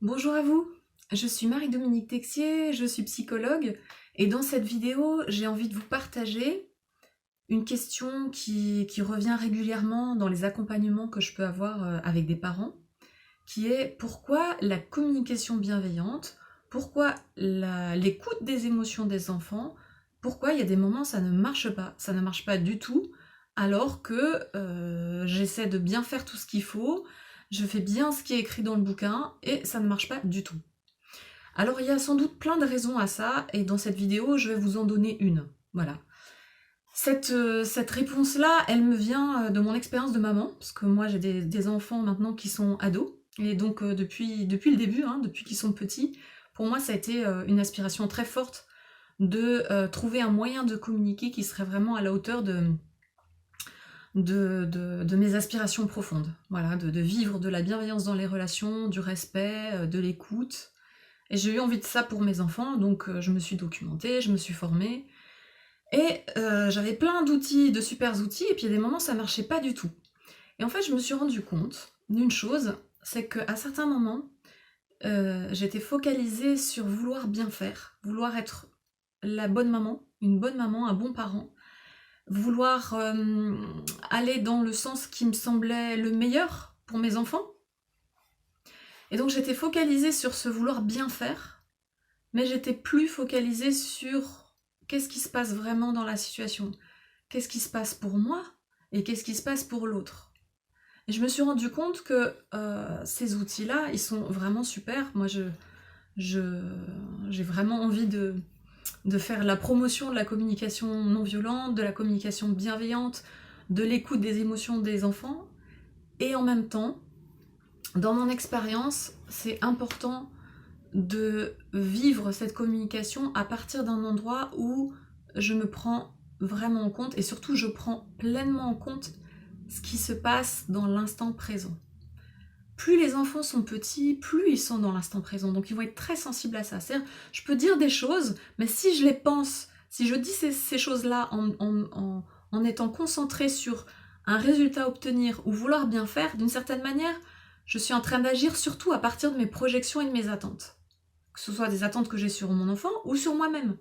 Bonjour à vous, je suis Marie-Dominique Texier, je suis psychologue et dans cette vidéo j'ai envie de vous partager une question qui revient régulièrement dans les accompagnements que je peux avoir avec des parents, qui est pourquoi la communication bienveillante, pourquoi l'écoute des émotions des enfants, pourquoi il y a des moments ça ne marche pas du tout, alors que j'essaie de bien faire tout ce qu'il faut, je fais bien ce qui est écrit dans le bouquin et ça ne marche pas du tout. Alors il y a sans doute plein de raisons à ça et dans cette vidéo je vais vous en donner une. Voilà. Cette réponse-là, elle me vient de mon expérience de maman, parce que moi j'ai des enfants maintenant qui sont ados, et donc depuis le début, depuis qu'ils sont petits, pour moi ça a été une aspiration très forte de trouver un moyen de communiquer qui serait vraiment à la hauteur de mes aspirations profondes. Voilà, de vivre de la bienveillance dans les relations, du respect, de l'écoute. Et j'ai eu envie de ça pour mes enfants, donc je me suis documentée, je me suis formée, et j'avais plein d'outils, de super outils, et puis il y a des moments ça marchait pas du tout. Et en fait je me suis rendu compte d'une chose, c'est qu'à certains moments, j'étais focalisée sur vouloir bien faire, vouloir être la bonne maman, une bonne maman, un bon parent, vouloir aller dans le sens qui me semblait le meilleur pour mes enfants. Et donc j'étais focalisée sur ce vouloir bien faire, mais j'étais plus focalisée sur qu'est-ce qui se passe vraiment dans la situation, qu'est-ce qui se passe pour moi et qu'est-ce qui se passe pour l'autre. Et je me suis rendu compte que ces outils-là, ils sont vraiment super. Moi, j'ai vraiment envie de faire la promotion de la communication non violente, de la communication bienveillante, de l'écoute des émotions des enfants. Et en même temps, dans mon expérience, c'est important de vivre cette communication à partir d'un endroit où je me prends vraiment en compte et surtout je prends pleinement en compte ce qui se passe dans l'instant présent. Plus les enfants sont petits, plus ils sont dans l'instant présent, donc ils vont être très sensibles à ça. C'est-à-dire, je peux dire des choses, mais si je les pense, si je dis ces choses-là en étant concentrée sur un résultat à obtenir ou vouloir bien faire, d'une certaine manière, je suis en train d'agir surtout à partir de mes projections et de mes attentes. Que ce soit des attentes que j'ai sur mon enfant ou sur moi-même.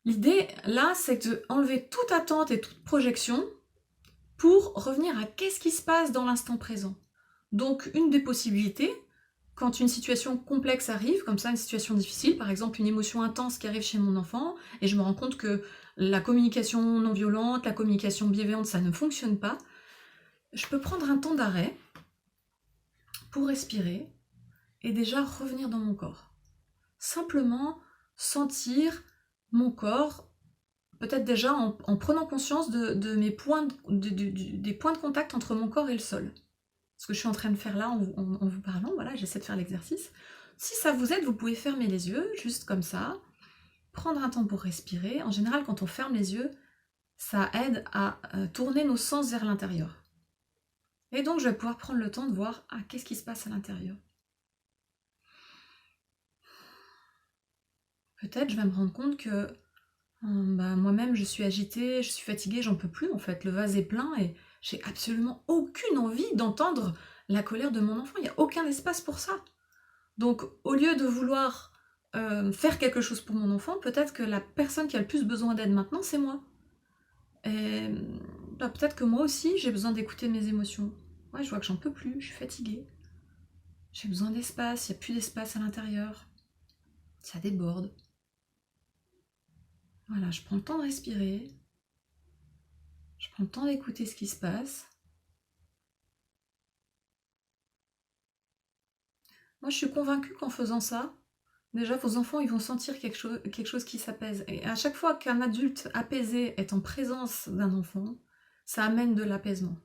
L'idée, là, c'est d'enlever toute attente et toute projection pour revenir à qu'est-ce qui se passe dans l'instant présent. Donc, une des possibilités, quand une situation complexe arrive, comme ça, une situation difficile, par exemple une émotion intense qui arrive chez mon enfant, et je me rends compte que la communication non violente, la communication bienveillante, ça ne fonctionne pas, je peux prendre un temps d'arrêt pour respirer et déjà revenir dans mon corps. Simplement sentir mon corps, peut-être déjà en prenant conscience de mes points, des points de contact entre mon corps et le sol. Ce que je suis en train de faire là en vous parlant, voilà, j'essaie de faire l'exercice. Si ça vous aide, vous pouvez fermer les yeux, juste comme ça, prendre un temps pour respirer. En général, quand on ferme les yeux, ça aide à tourner nos sens vers l'intérieur. Et donc, je vais pouvoir prendre le temps de voir, qu'est-ce qui se passe à l'intérieur. Peut-être je vais me rendre compte que moi-même je suis agitée, je suis fatiguée, j'en peux plus en fait, le vase est plein et j'ai absolument aucune envie d'entendre la colère de mon enfant, il n'y a aucun espace pour ça. Donc au lieu de vouloir faire quelque chose pour mon enfant, peut-être que la personne qui a le plus besoin d'aide maintenant, c'est moi. Et peut-être que moi aussi j'ai besoin d'écouter mes émotions. Ouais, je vois que j'en peux plus, je suis fatiguée. J'ai besoin d'espace, il n'y a plus d'espace à l'intérieur. Ça déborde. Voilà, je prends le temps de respirer, je prends le temps d'écouter ce qui se passe. Moi, je suis convaincue qu'en faisant ça, déjà, vos enfants, ils vont sentir quelque chose qui s'apaise. Et à chaque fois qu'un adulte apaisé est en présence d'un enfant, ça amène de l'apaisement.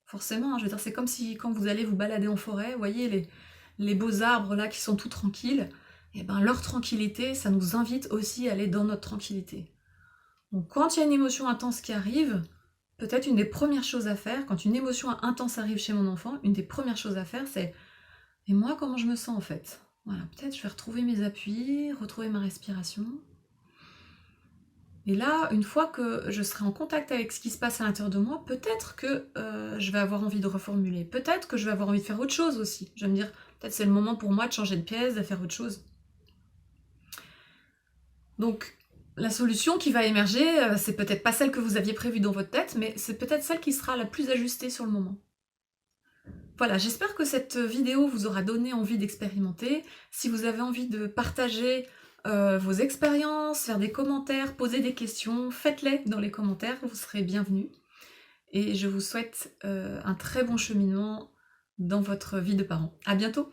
Forcément, je veux dire, c'est comme si quand vous allez vous balader en forêt, vous voyez les beaux arbres là qui sont tout tranquilles, et ben leur tranquillité, ça nous invite aussi à aller dans notre tranquillité. Donc quand il y a une émotion intense qui arrive, peut-être une des premières choses à faire, quand une émotion intense arrive chez mon enfant, une des premières choses à faire, c'est « Et moi, comment je me sens en fait ?» Voilà, peut-être je vais retrouver mes appuis, retrouver ma respiration. Et là, une fois que je serai en contact avec ce qui se passe à l'intérieur de moi, peut-être que je vais avoir envie de reformuler, peut-être que je vais avoir envie de faire autre chose aussi. Je vais me dire, Peut-être c'est le moment pour moi de changer de pièce, de faire autre chose. Donc, la solution qui va émerger, c'est peut-être pas celle que vous aviez prévue dans votre tête, mais c'est peut-être celle qui sera la plus ajustée sur le moment. Voilà, j'espère que cette vidéo vous aura donné envie d'expérimenter. Si vous avez envie de partager vos expériences, faire des commentaires, poser des questions, faites-les dans les commentaires, vous serez bienvenus. Et je vous souhaite un très bon cheminement dans votre vie de parent. À bientôt!